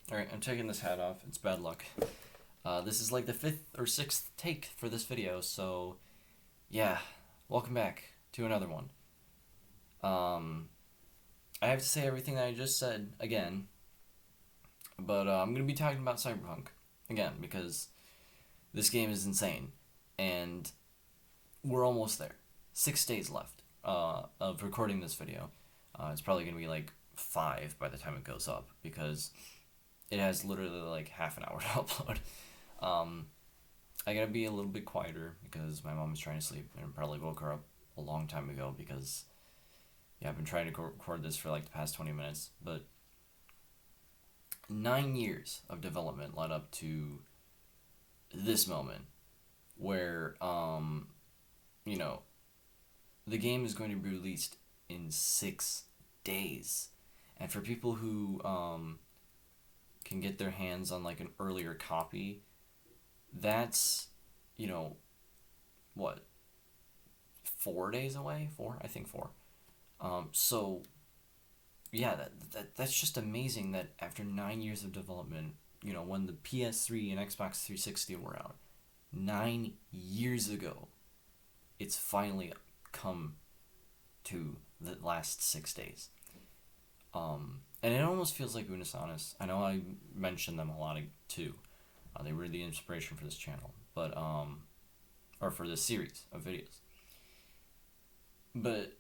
Alright, I'm taking this hat off. It's bad luck. This is like the fifth or sixth take for this video, so yeah, welcome back to another one. Um, I have to say everything that I just said again, but I'm going to be talking about Cyberpunk again because this game is insane, and we're almost there. 6 days left of recording this video. It's probably going to be like 5 by the time it goes up because it has literally like half an hour to upload. Um, I gotta be a little bit quieter because my mom is trying to sleep and probably woke her up a long time ago because, yeah, I've been trying to record this for like the past 20 minutes. But 9 years of development led up to this moment where, you know, the game is going to be released in 6 days. And for people who can get their hands on like an earlier copy, that's, you know, what, 4 days away? Four? I think four. So yeah, that's just amazing that after 9 years of development, when the PS3 and Xbox 360 were out, 9 years ago, it's finally come to the last 6 days. And it almost feels like Unisonus. I know I mentioned them a lot too. They were the inspiration for this channel, but or for this series of videos. But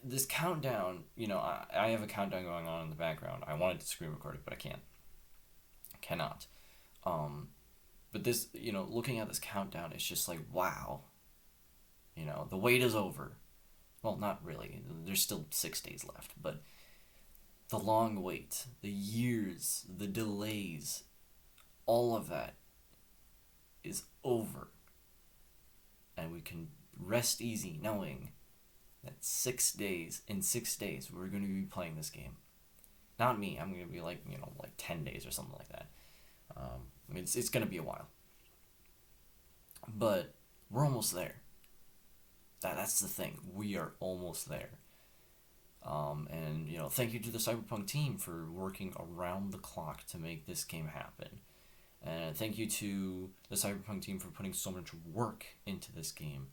this countdown, I have a countdown going on in the background. I wanted to screen record it, but I cannot. But this, looking at this countdown, it's just like, wow. The wait is over. Well, not really. There's still 6 days left, but the long wait, the years, the delays, all of that is over. And we can rest easy knowing that in 6 days, we're going to be playing this game. Not me, I'm going to be like 10 days or something like that. It's going to be a while. But we're almost there. That's the thing. We are almost there. And thank you to the Cyberpunk team for working around the clock to make this game happen. And thank you to the Cyberpunk team for putting so much work into this game.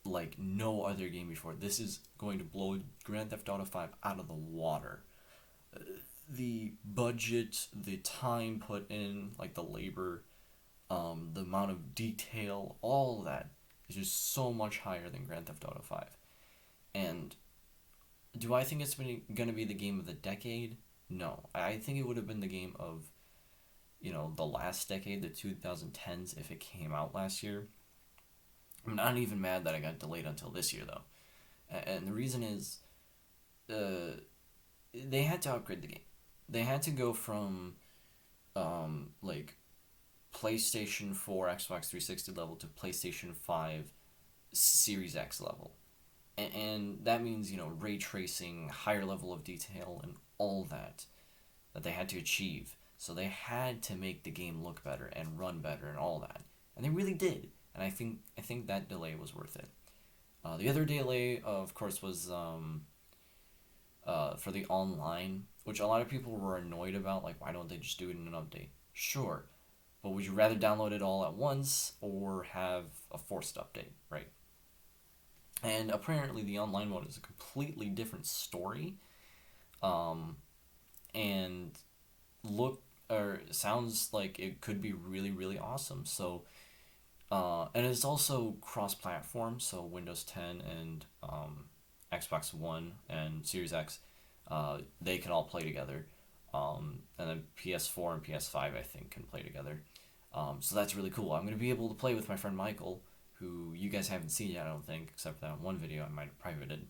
Like no other game before. This is going to blow Grand Theft Auto 5 out of the water. The budget, the time put in, like the labor, the amount of detail, all of that is just so much higher than Grand Theft Auto 5. And do I think it's going to be the game of the decade? No. I think it would have been the game of, the last decade, the 2010s, if it came out last year. I'm not even mad that it got delayed until this year, though. And the reason is, they had to upgrade the game. They had to go from, like, PlayStation 4, Xbox 360 level to PlayStation 5 Series X level. And that means, ray tracing, higher level of detail, and all that they had to achieve. So they had to make the game look better and run better and all that. And they really did. And I think that delay was worth it. The other delay, of course, was for the online, which a lot of people were annoyed about. Like, why don't they just do it in an update? Sure. But would you rather download it all at once or have a forced update, right? And apparently the online mode is a completely different story. And sounds like it could be really, really awesome. So, and it's also cross-platform, so Windows 10 and Xbox One and Series X, they can all play together. And then PS4 and PS5, I think, can play together. So that's really cool. I'm going to be able to play with my friend Michael, who you guys haven't seen yet, I don't think, except for that one video I might have privated.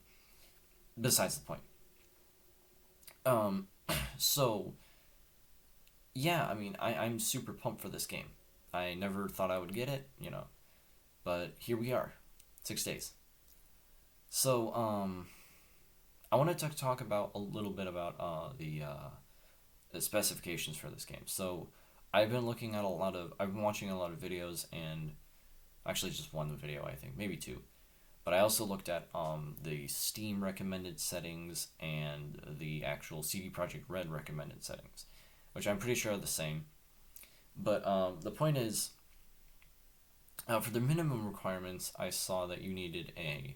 Besides the point. So, yeah, I'm super pumped for this game. I never thought I would get it, but here we are, 6 days. So, I wanted to talk about a little bit about the specifications for this game. So, I've been watching a lot of videos, and actually just one video, I think, maybe two. But I also looked at the Steam recommended settings and the actual CD Projekt Red recommended settings, which I'm pretty sure are the same. But the point is, for the minimum requirements, I saw that you needed a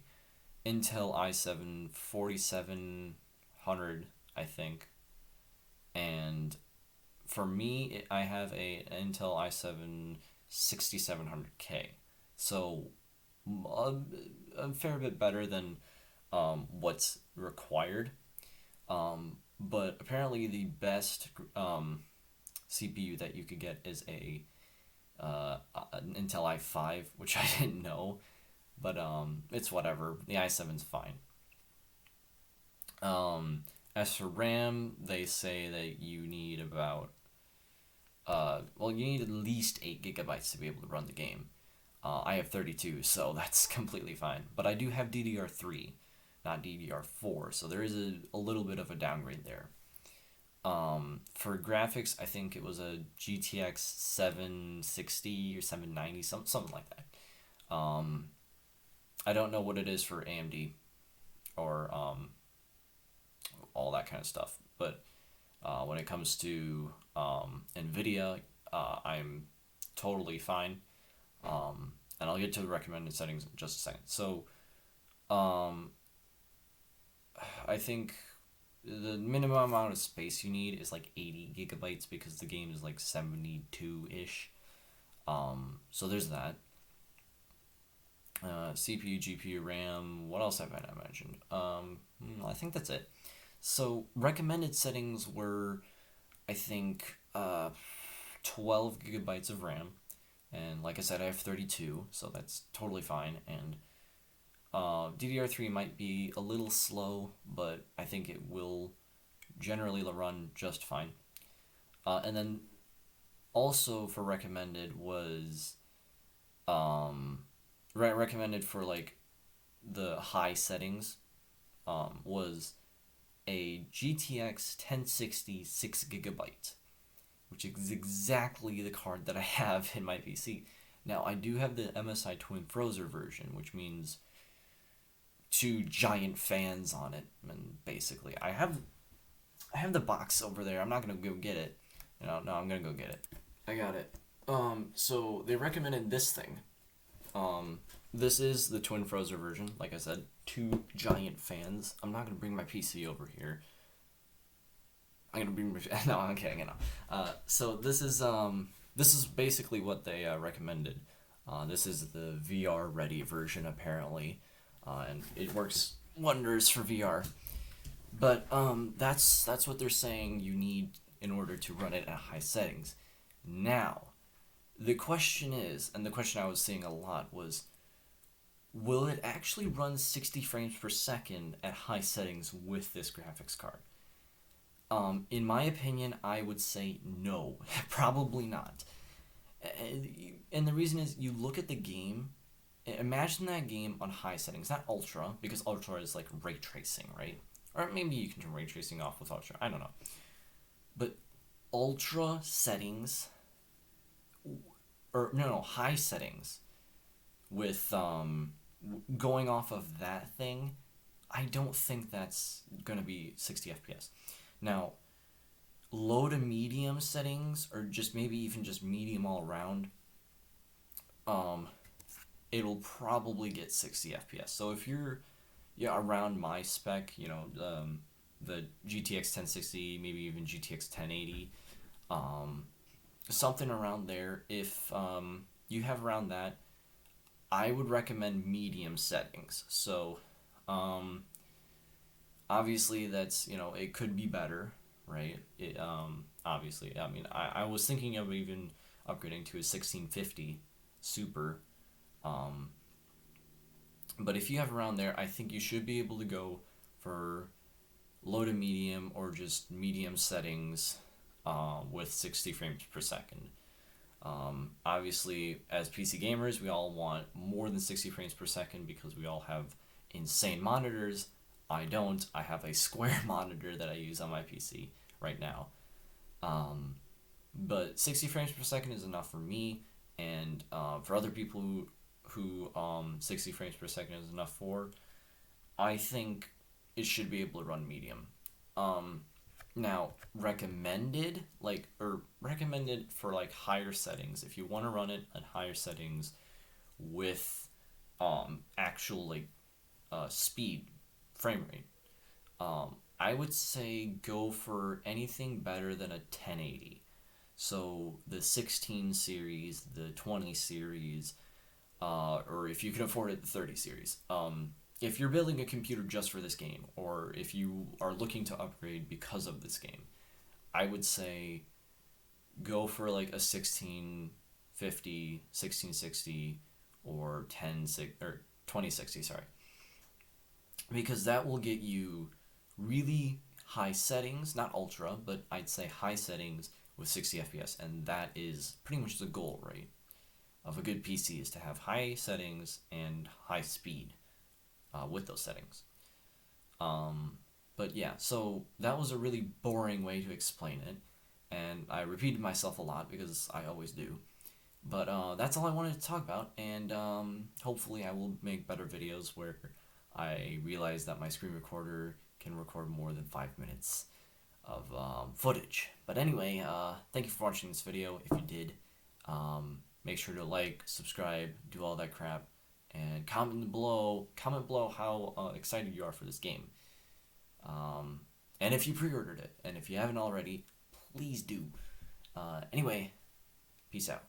Intel i7 4700, I think, and for me, I have a Intel i7 6700K, so a fair bit better than what's required. But apparently, the best CPU that you could get is an Intel i5, which I didn't know, but it's whatever. The i7's fine. As for RAM, they say that you need about you need at least 8 GB to be able to run the game. I have 32, so that's completely fine. But I do have DDR3, not DDR4, so there is a little bit of a downgrade there. For graphics, I think it was a GTX 760 or 790, something like that. I don't know what it is for AMD or all that kind of stuff, but when it comes to NVIDIA, I'm totally fine. And I'll get to the recommended settings in just a second. So, I think the minimum amount of space you need is like 80 GB because the game is like 72-ish. So there's that. CPU, GPU, RAM. What else have I not mentioned? I think that's it. So recommended settings were, I think, 12 GB of RAM, and like I said, I have 32, so that's totally fine. And DDR3 might be a little slow, but I think it will generally run just fine. And then also for recommended was recommended for like the high settings was a GTX 1060 6 GB, which is exactly the card that I have in my PC. Now, I do have the MSI Twin Frozer version, which means 2 giant fans on it, and basically, I have the box over there. I'm not gonna go get it. No, I'm gonna go get it. I got it. So they recommended this thing. This is the Twin Frozer version. Like I said, 2 giant fans. I'm not gonna bring my PC over here. I'm gonna bring my no. I'm kidding. You know. So this is basically what they recommended. This is the VR ready version apparently, and it works wonders for VR. But that's what they're saying you need in order to run it at high settings. Now, the question is, and the question I was seeing a lot was, will it actually run 60 frames per second at high settings with this graphics card? In my opinion, I would say no, probably not. And the reason is, you look at the game, imagine that game on high settings, not ultra, because ultra is like ray tracing, right? Or maybe you can turn ray tracing off with ultra, I don't know. But ultra settings, or no, high settings, with going off of that thing, I don't think that's gonna be 60 FPS. Now, low to medium settings, or just maybe even just medium all around, it'll probably get 60 FPS. So if you're around my spec, the GTX 1060, maybe even GTX 1080, something around there. If you have around that, I would recommend medium settings. So obviously that's, it could be better, right? It obviously, I mean, I was thinking of even upgrading to a 1650 Super, but if you have around there, I think you should be able to go for low to medium or just medium settings with 60 frames per second. Obviously, as PC gamers, we all want more than 60 frames per second because we all have insane monitors. I don't. I have a square monitor that I use on my PC right now. But 60 frames per second is enough for me, and for other people who 60 frames per second is enough for, I think it should be able to run medium. Now, recommended for like higher settings. If you want to run it at higher settings with actual like speed, frame rate, I would say go for anything better than a 1080. So the 16 series, the 20 series, or if you can afford it, the 30 series. If you're building a computer just for this game, or if you are looking to upgrade because of this game, I would say go for like a 1650, 1660, or 2060, sorry. Because that will get you really high settings, not ultra, but I'd say high settings with 60 FPS, and that is pretty much the goal, right? Of a good PC is to have high settings and high speed with those settings. But yeah, so that was a really boring way to explain it, and I repeated myself a lot because I always do. But that's all I wanted to talk about, and hopefully I will make better videos where I realize that my screen recorder can record more than 5 minutes of footage. But anyway, thank you for watching this video. If you did, make sure to like, subscribe, do all that crap, and comment below how excited you are for this game. And if you pre-ordered it, and if you haven't already, please do. Anyway, peace out.